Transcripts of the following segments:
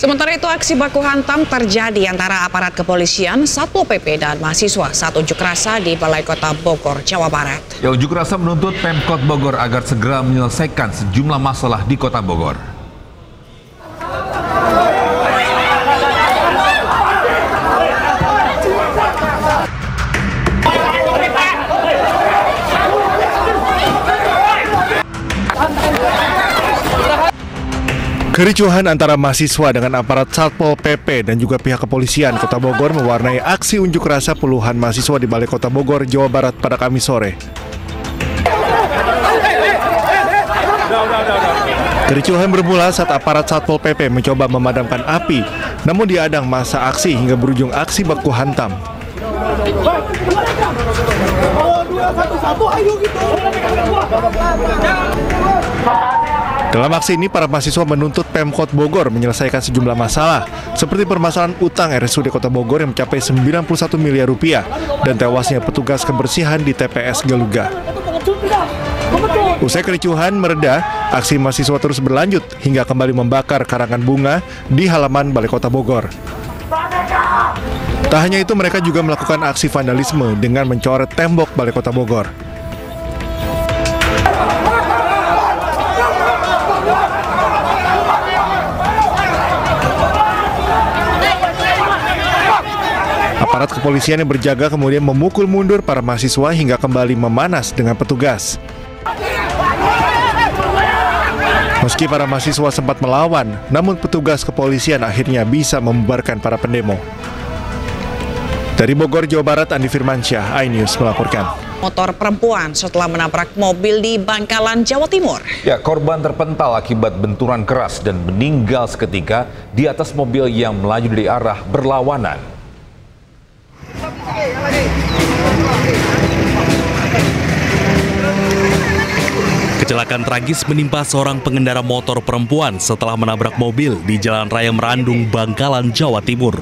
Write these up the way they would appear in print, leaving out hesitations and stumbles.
Sementara itu, aksi baku hantam terjadi antara aparat kepolisian, Satpol PP, dan mahasiswa saat unjuk rasa di Balai Kota Bogor, Jawa Barat. Unjuk rasa menuntut Pemkot Bogor agar segera menyelesaikan sejumlah masalah di Kota Bogor. Kericuhan antara mahasiswa dengan aparat Satpol PP dan juga pihak kepolisian Kota Bogor mewarnai aksi unjuk rasa puluhan mahasiswa di Balai Kota Bogor, Jawa Barat pada Kamis sore. Kericuhan bermula saat aparat Satpol PP mencoba memadamkan api, namun diadang masa aksi hingga berujung aksi baku hantam. Dalam aksi ini, para mahasiswa menuntut Pemkot Bogor menyelesaikan sejumlah masalah, seperti permasalahan utang RSUD Kota Bogor yang mencapai 91 miliar rupiah dan tewasnya petugas kebersihan di TPS Galuga. Usai kericuhan mereda, aksi mahasiswa terus berlanjut hingga kembali membakar karangan bunga di halaman Balai Kota Bogor. Tak hanya itu, mereka juga melakukan aksi vandalisme dengan mencoret tembok Balai Kota Bogor. Aparat kepolisian yang berjaga kemudian memukul mundur para mahasiswa hingga kembali memanas dengan petugas. Meski para mahasiswa sempat melawan, namun petugas kepolisian akhirnya bisa membubarkan para pendemo. Dari Bogor, Jawa Barat, Andi Firmansyah, iNews melaporkan. Motor perempuan setelah menabrak mobil di Bangkalan, Jawa Timur. Ya, korban terpental akibat benturan keras dan meninggal seketika di atas mobil yang melaju dari arah berlawanan. Kecelakaan tragis menimpa seorang pengendara motor perempuan setelah menabrak mobil di Jalan Raya Merandung, Bangkalan, Jawa Timur.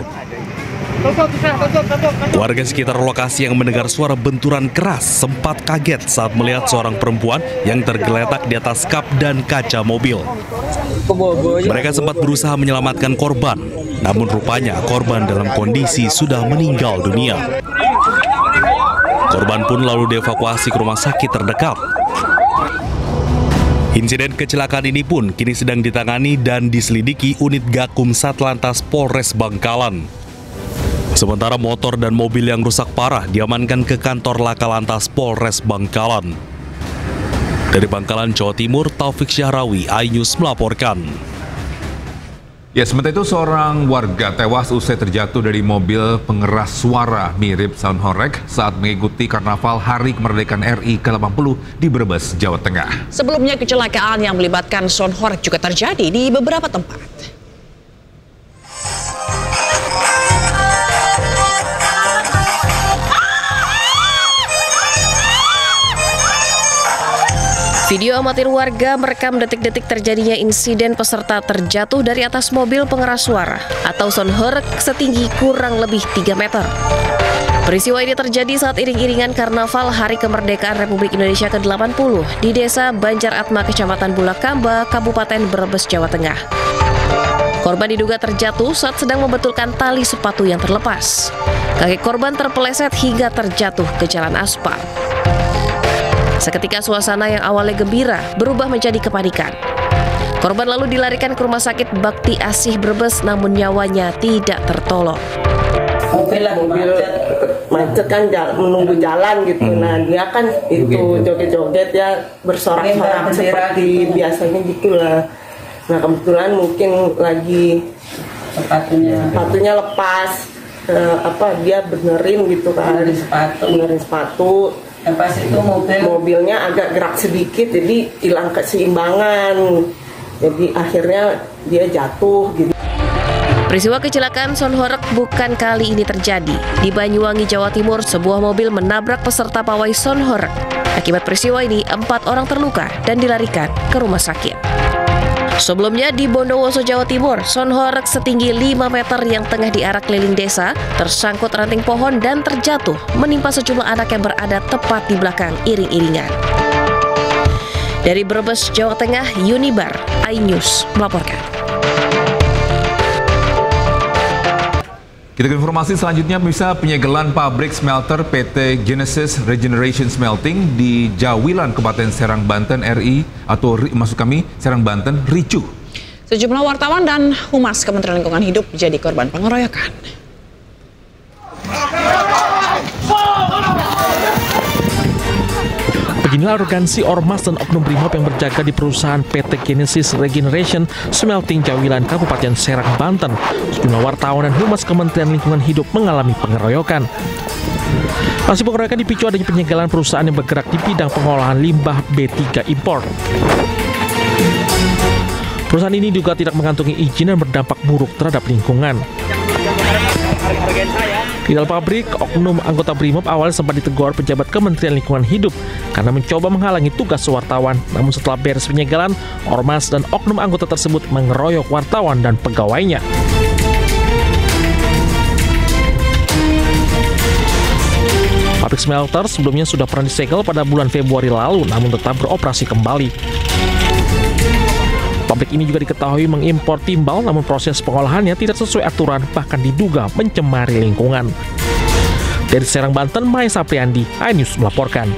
Warga sekitar lokasi yang mendengar suara benturan keras sempat kaget saat melihat seorang perempuan yang tergeletak di atas kap dan kaca mobil. Mereka sempat berusaha menyelamatkan korban, namun rupanya korban dalam kondisi sudah meninggal dunia. Korban pun lalu dievakuasi ke rumah sakit terdekat. Insiden kecelakaan ini pun kini sedang ditangani dan diselidiki unit Gakum Satlantas Polres Bangkalan. Sementara motor dan mobil yang rusak parah diamankan ke kantor Laka Lantas Polres Bangkalan. Dari Bangkalan, Jawa Timur, Taufik Syahrawi, iNews melaporkan. Ya, sementara itu seorang warga tewas usai terjatuh dari mobil pengeras suara mirip sound horeg saat mengikuti karnaval Hari Kemerdekaan RI ke-80 di Brebes, Jawa Tengah. Sebelumnya, kecelakaan yang melibatkan sound horeg juga terjadi di beberapa tempat. Video amatir warga merekam detik-detik terjadinya insiden peserta terjatuh dari atas mobil pengeras suara atau sound horeg setinggi kurang lebih 3 meter. Peristiwa ini terjadi saat iring-iringan karnaval Hari Kemerdekaan Republik Indonesia ke-80 di Desa Banjar Atma, Kecamatan Bulakamba, Kabupaten Brebes, Jawa Tengah. Korban diduga terjatuh saat sedang membetulkan tali sepatu yang terlepas. Kaki korban terpeleset hingga terjatuh ke jalan aspal. Seketika suasana yang awalnya gembira berubah menjadi kepanikan. Korban lalu dilarikan ke Rumah Sakit Bakti Asih Brebes, namun nyawanya tidak tertolong. Mobil macet kan menunggu jalan gitu. Nah, dia kan itu joget-joget ya, bersorak-sorak seperti biasanya gitulah. Nah, kebetulan mungkin lagi sepatunya lepas, dia benerin gitu kan, benerin sepatu. Pas itu mobilnya agak gerak sedikit, jadi hilang keseimbangan. Jadi akhirnya dia jatuh gitu. Peristiwa kecelakaan sound horeg bukan kali ini terjadi. Di Banyuwangi, Jawa Timur, sebuah mobil menabrak peserta pawai sound horeg. Akibat peristiwa ini, 4 orang terluka dan dilarikan ke rumah sakit. Sebelumnya di Bondowoso, Jawa Timur, sound horeg setinggi 5 meter yang tengah diarak keliling desa tersangkut ranting pohon dan terjatuh menimpa sejumlah anak yang berada tepat di belakang iring-iringan. Dari Brebes, Jawa Tengah, Yunibar, iNews melaporkan. Kita ke informasi selanjutnya, bisa penyegelan pabrik smelter PT Genesis Regeneration Smelting di Jawilan, Kabupaten Serang, Banten, RI atau Serang, Banten, ricuh. Sejumlah wartawan dan humas Kementerian Lingkungan Hidup jadi korban pengeroyokan. Beginilah arogansi ormas dan oknum brimob yang berjaga di perusahaan PT Genesis Regeneration Smelting Jawilan, Kabupaten Serang, Banten. Sejumlah wartawan dan humas Kementerian Lingkungan Hidup mengalami pengeroyokan. Aksi pengeroyokan dipicu adanya penyegelan perusahaan yang bergerak di bidang pengolahan limbah B3 impor. Perusahaan ini juga tidak mengantongi izin dan berdampak buruk terhadap lingkungan. Di dalam pabrik, oknum anggota brimob awalnya sempat ditegur pejabat Kementerian Lingkungan Hidup karena mencoba menghalangi tugas wartawan. Namun setelah beres penyegelan, ormas dan oknum anggota tersebut mengeroyok wartawan dan pegawainya. Pabrik smelter sebelumnya sudah pernah disegel pada bulan Februari lalu, namun tetap beroperasi kembali. Pabrik ini juga diketahui mengimpor timbal, namun proses pengolahannya tidak sesuai aturan, bahkan diduga mencemari lingkungan. Dari Serang, Banten, Maya Sapriandi, iNews melaporkan.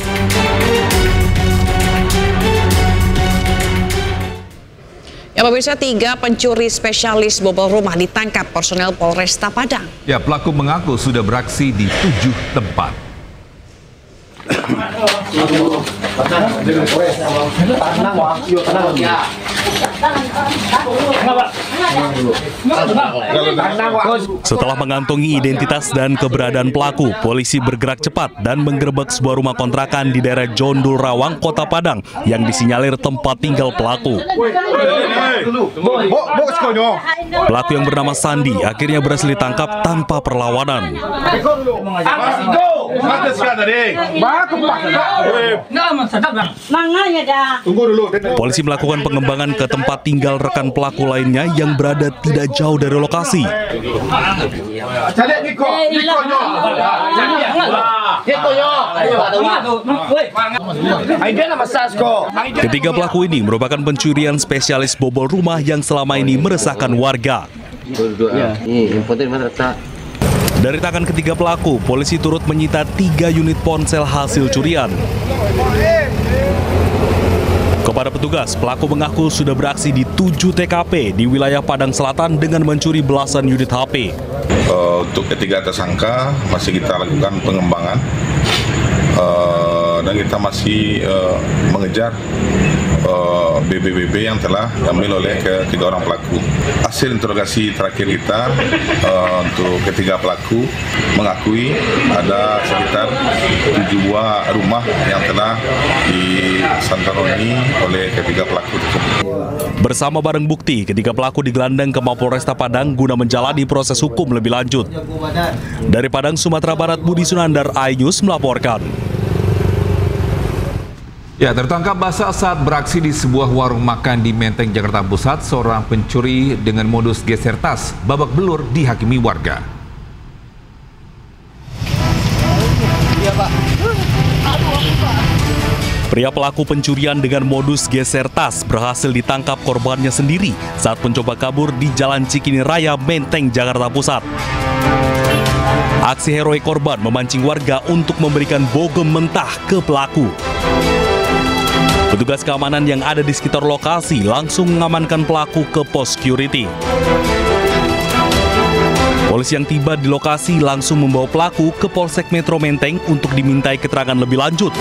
Ya pemirsa, 3 pencuri spesialis bobol rumah ditangkap personel Polresta Padang. Ya, pelaku mengaku sudah beraksi di 7 tempat. Setelah mengantongi identitas dan keberadaan pelaku, polisi bergerak cepat dan menggerebek sebuah rumah kontrakan di daerah Jondul Rawang, Kota Padang yang disinyalir tempat tinggal pelaku. Pelaku yang bernama Sandi akhirnya berhasil ditangkap tanpa perlawanan. Polisi melakukan pengembangan ke tempat tinggal rekan pelaku lainnya yang berada tidak jauh dari lokasi. Ketiga pelaku ini merupakan pencurian spesialis bobol rumah yang selama ini meresahkan warga. Dari tangan ketiga pelaku, polisi turut menyita 3 unit ponsel hasil curian. Kepada petugas, pelaku mengaku sudah beraksi di 7 TKP di wilayah Padang Selatan dengan mencuri belasan unit HP. Untuk ketiga tersangka masih kita lakukan pengembangan dan kita masih mengejar BB yang telah diambil oleh ketiga orang pelaku. Hasil interogasi terakhir kita untuk ketiga pelaku mengakui ada sekitar 7 buah rumah yang telah disantaroni oleh ketiga pelaku tersebut. Bersama barang bukti, ketiga pelaku digelandang ke Mapolresta Padang guna menjalani proses hukum lebih lanjut. Dari Padang, Sumatera Barat, Budi Sunandar, iNews melaporkan. Ya, tertangkap basah saat beraksi di sebuah warung makan di Menteng, Jakarta Pusat, seorang pencuri dengan modus geser tas babak belur dihakimi warga. Pria pelaku pencurian dengan modus geser tas berhasil ditangkap korbannya sendiri saat mencoba kabur di Jalan Cikini Raya, Menteng, Jakarta Pusat. Aksi heroik korban memancing warga untuk memberikan bogem mentah ke pelaku. Petugas keamanan yang ada di sekitar lokasi langsung mengamankan pelaku ke pos security. Polisi yang tiba di lokasi langsung membawa pelaku ke Polsek Metro Menteng untuk dimintai keterangan lebih lanjut.